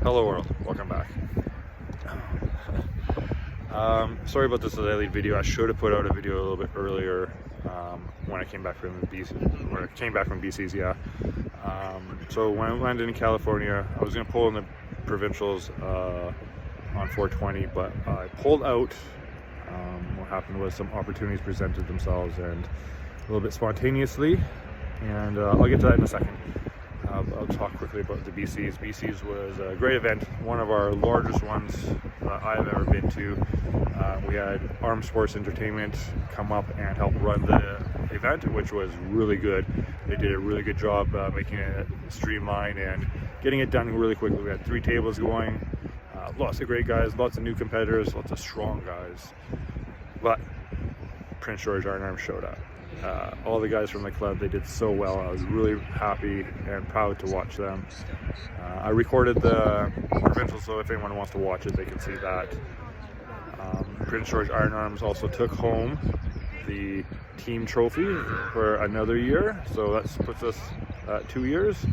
Hello world, welcome back. Sorry about this daily video. I should have put out a video a little bit earlier when I came back from BC's, yeah. So when I landed in California, I was going to pull in the provincials on 420, but I pulled out. What happened was some opportunities presented themselves and a little bit spontaneously, and I'll get to that in a second. I'll talk quickly about the BC's. BC's was a great event, one of our largest ones I've ever been to. We had Armed Sports Entertainment come up and help run the event, which was really good. They did a really good job making it streamlined and getting it done really quickly. We had 3 tables going, lots of great guys, lots of new competitors, lots of strong guys. But Prince George Iron Arms showed up. All the guys from the club, they did so well. I was really happy and proud to watch them. I recorded the provincial, so if anyone wants to watch it, they can see that. Prince George Iron Arms also took home the team trophy for another year, so that puts us at 2 years.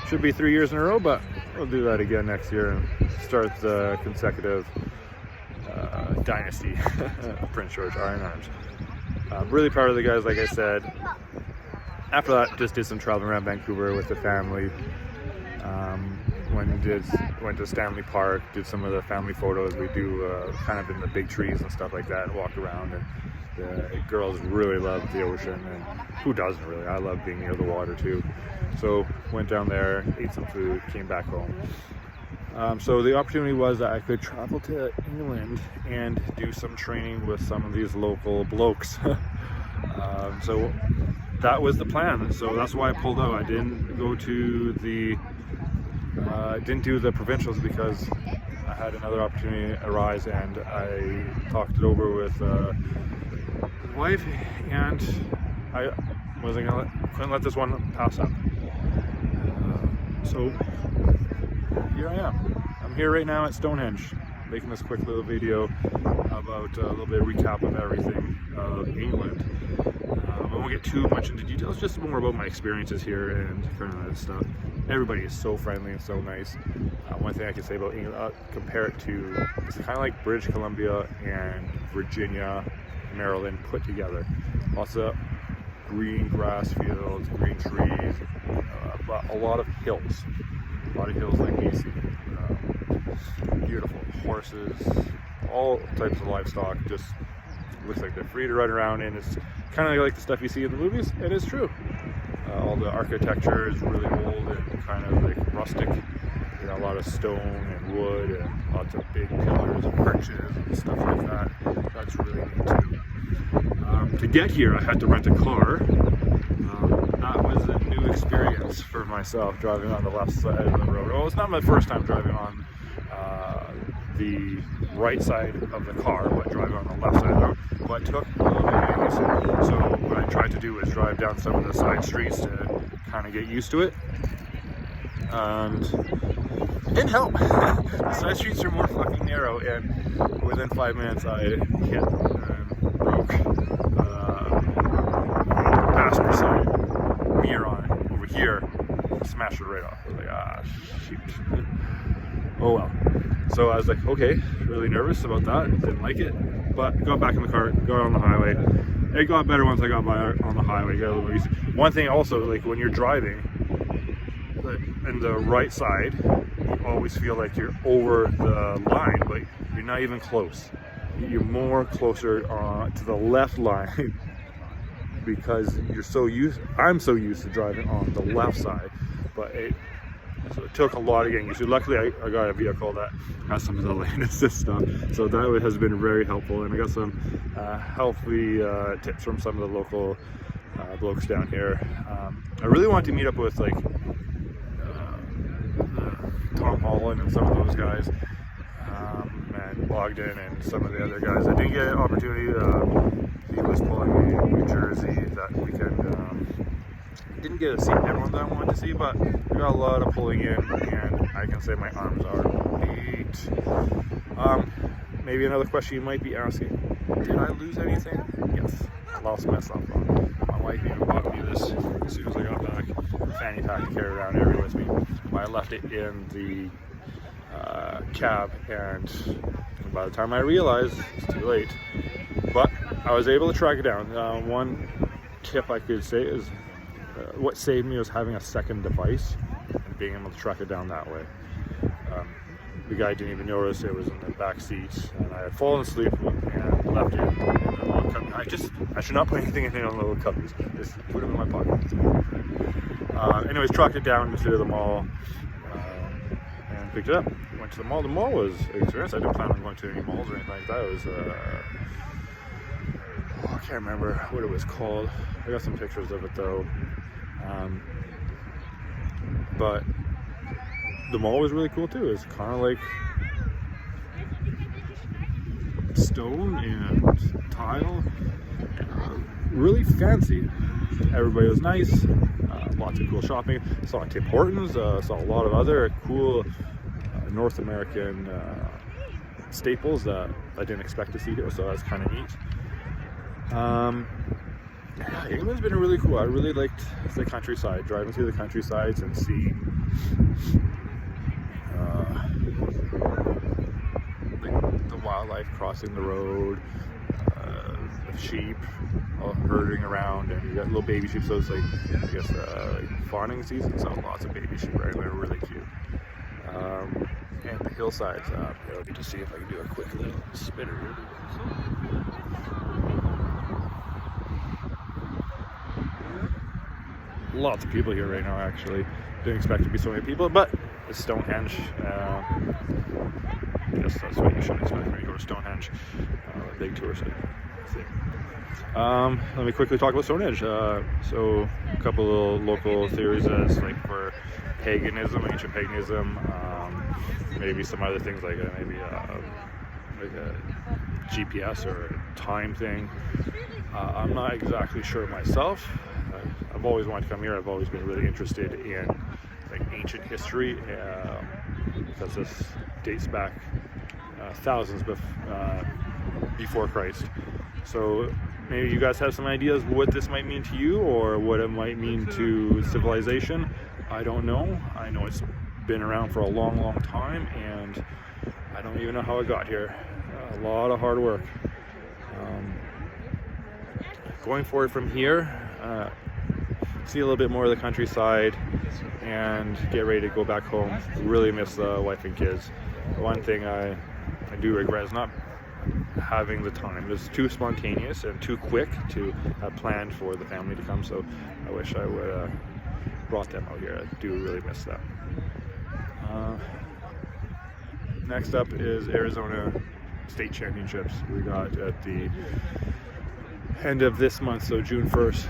Should be 3 years in a row, but we'll do that again next year and start the consecutive dynasty of Prince George Iron Arms. I'm really proud of the guys, like I said. After that, just did some traveling around Vancouver with the family. Went to Stanley Park, did some of the family photos. We do kind of in the big trees and stuff like that, walk around, and the girls really love the ocean, and who doesn't really? I love being near the water too. So went down there, ate some food, came back home. So the opportunity was that I could travel to England and do some training with some of these local blokes. So that was the plan. So that's why I pulled out. I didn't go to the didn't do the provincials because I had another opportunity arise, and I talked it over with my wife, and I couldn't let this one pass up. So here I am. I'm here right now at Stonehenge, making this quick little video about a little bit of recap of everything of England. I won't get too much into details, just more about my experiences here and kind of that stuff. Everybody is so friendly and so nice. One thing I can say about England, compare it to, it's kind of like British Columbia and Virginia, Maryland put together. Lots of green grass fields, green trees, but a lot of hills. A lot of hills like BC. Beautiful horses, all types of livestock. Just looks like they're free to run around, and it's kind of like the stuff you see in the movies, and it's true. All the architecture is really old and kind of like rustic. You know, a lot of stone and wood and lots of big pillars and arches and stuff like that. That's really neat too. To get here, I had to rent a car. That was a new experience for myself, driving on the left side of the road. Well, it's not my first time driving on the right side of the car, but driving on the left side of the road. But it took a little bit of getting. So what I tried to do was drive down some of the side streets to kind of get used to it. And it didn't help. The side streets are more fucking narrow, and within 5 minutes I hit and broke passenger side mirror on over here, smashed it right off. I was like, shoot. Oh well. So I was like, okay, really nervous about that, didn't like it, but got back in the car, got on the highway. It got better once I got by on the highway, got a little easy. One thing also, like when you're driving, in the right side, you always feel like you're over the line, but you're not even close. You're more closer to the left line because I'm so used to driving on the left side, but so it took a lot of getting used to. Luckily, I got a vehicle that has some of the lane assist stuff, so that has been very helpful, and I got some healthy tips from some of the local blokes down here. I really want to meet up with like Tom Holland and some of those guys, and Bogdan and some of the other guys. I didn't get an opportunity. He was pulling me in New Jersey that weekend. Didn't get to see everyone that I wanted to see, but I got a lot of pulling in, and I can say my arms are beat. Maybe another question you might be asking, did I lose anything? Yes, I lost myself. My wife even bought me this as soon as I got back. A fanny pack to carry around everywhere with me. I left it in the cab, and by the time I realized, it's too late. But I was able to track it down. One tip I could say is what saved me was having a second device and being able to track it down that way. The guy didn't even notice it was in the back seat, and I had fallen asleep and left it in the little cubby. I should not put anything in the little cubbies. Just put them in my pocket. Anyways, tracked it down to the mall and picked it up. Went to the mall. The mall was an experience. I didn't plan on going to any malls or anything like that. It was I can't remember what it was called. I got some pictures of it though. But the mall was really cool too. It's kind of like stone and tile, really fancy. Everybody was nice. Lots of cool shopping. Saw Tim Hortons. Saw a lot of other cool North American staples that I didn't expect to see here. So that's kind of neat. Yeah, England's been really cool. I really liked the countryside, driving through the countrysides and seeing the wildlife crossing the road, the sheep all herding around, and you got little baby sheep, so it's like, I guess, fawning season, so lots of baby sheep right there, really cute. And the hillsides, let me just see if I can do a quick little spinner here. Lots of people here right now, actually. Didn't expect to be so many people, but it's Stonehenge. I guess that's what you should expect when you go to Stonehenge. Big tourist thing. Let me quickly talk about Stonehenge. So a couple little local theories as like for paganism, ancient paganism, maybe some other things like maybe like a GPS or a time thing. I'm not exactly sure myself. I've always wanted to come here. I've always been really interested in like ancient history because this dates back thousands before Christ. So maybe you guys have some ideas what this might mean to you or what it might mean to civilization. I don't know. I know it's been around for a long, long time, and I don't even know how it got here. A lot of hard work. Going forward from here, see a little bit more of the countryside and get ready to go back home. Really miss the wife and kids. One thing I do regret is not having the time. It was too spontaneous and too quick to have planned for the family to come, so I wish I would have brought them out here. I do really miss that. Next up is Arizona State Championships. We got at the end of this month, so June 1st,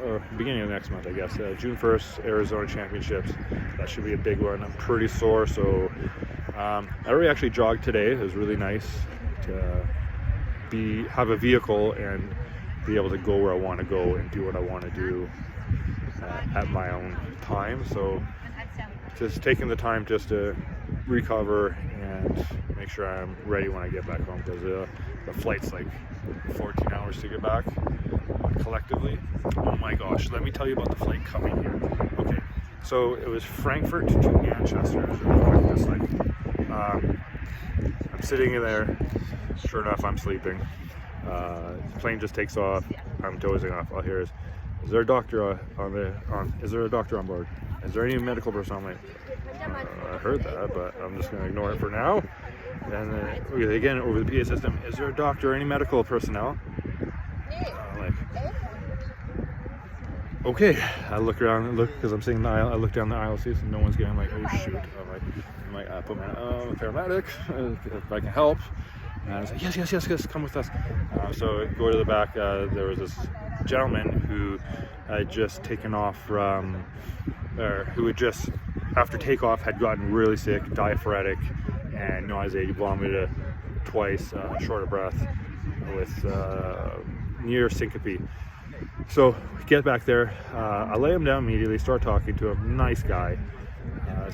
or beginning of next month, I guess. June 1st, Arizona Championships. That should be a big one. I'm pretty sore, so I already actually jogged today. It was really nice to have a vehicle and be able to go where I want to go and do what I want to do at my own time. So just taking the time just to recover and make sure I'm ready when I get back home, because the flight's like 14 hours to get back collectively. Oh my gosh, let me tell you about the flight coming here. Okay, so it was Frankfurt to Manchester. It was really quick, just like I'm sitting in there, sure enough I'm sleeping. The plane just takes off, I'm dozing off. All I hear is there a doctor is there a doctor on board? Is there any medical personnel? I'm like, I heard that, but I'm just going to ignore it for now. And then again over the PA system, is there a doctor or any medical personnel? Like, okay. I look around and look, because I'm sitting in the aisle. I look down the aisle, see if no one's getting, like, oh shoot. I'm like, I put my paramedic if I can help. And I was like, yes, come with us. So go to the back. There was this gentleman who had just taken off from, or who had just after takeoff had gotten really sick, diaphoretic, and nauseated, vomited twice, short of breath, with near syncope. So get back there. I lay him down immediately, start talking to him. Nice guy.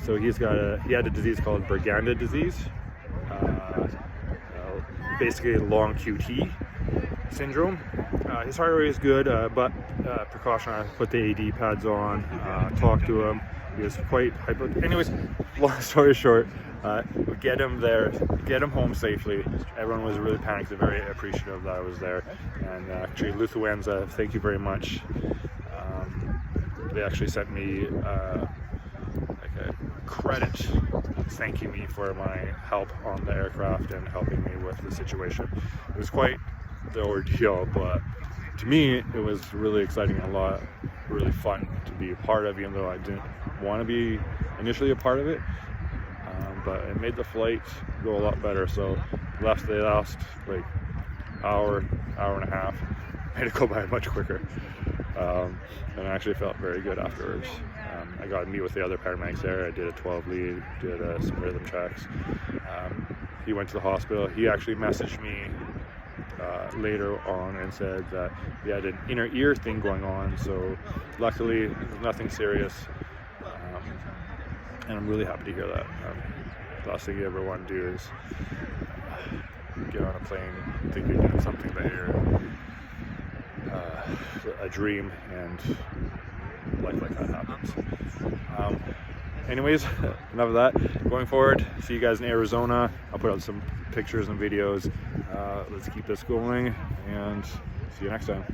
So he had a disease called Berganda disease, basically long QT syndrome. His heart rate is good, but precaution, I put the AD pads on, talked to him, He was quite hyper. Anyways, long story short, we get him there, get him home safely. Everyone was really panicked and very appreciative that I was there. And actually, Lufthansa, thank you very much. They actually sent me like a credit thanking me for my help on the aircraft and helping me with the situation. It was quite the ordeal, but to me it was really exciting and really fun to be a part of, even though I didn't want to be initially a part of it. But it made the flight go a lot better. So the last like hour and a half, made it go by much quicker. And I actually felt very good afterwards. I got to meet with the other paramedics there. I did a 12 lead, did some rhythm checks. He went to the hospital. He actually messaged me later on and said that he had an inner ear thing going on. So luckily, there's nothing serious. And I'm really happy to hear that. The last thing you ever want to do is get on a plane, think you're doing something that you're a dream, and life like that happens. Anyways, enough of that. Going forward, see you guys in Arizona. I'll put out some pictures and videos. Let's keep this going, and see you next time.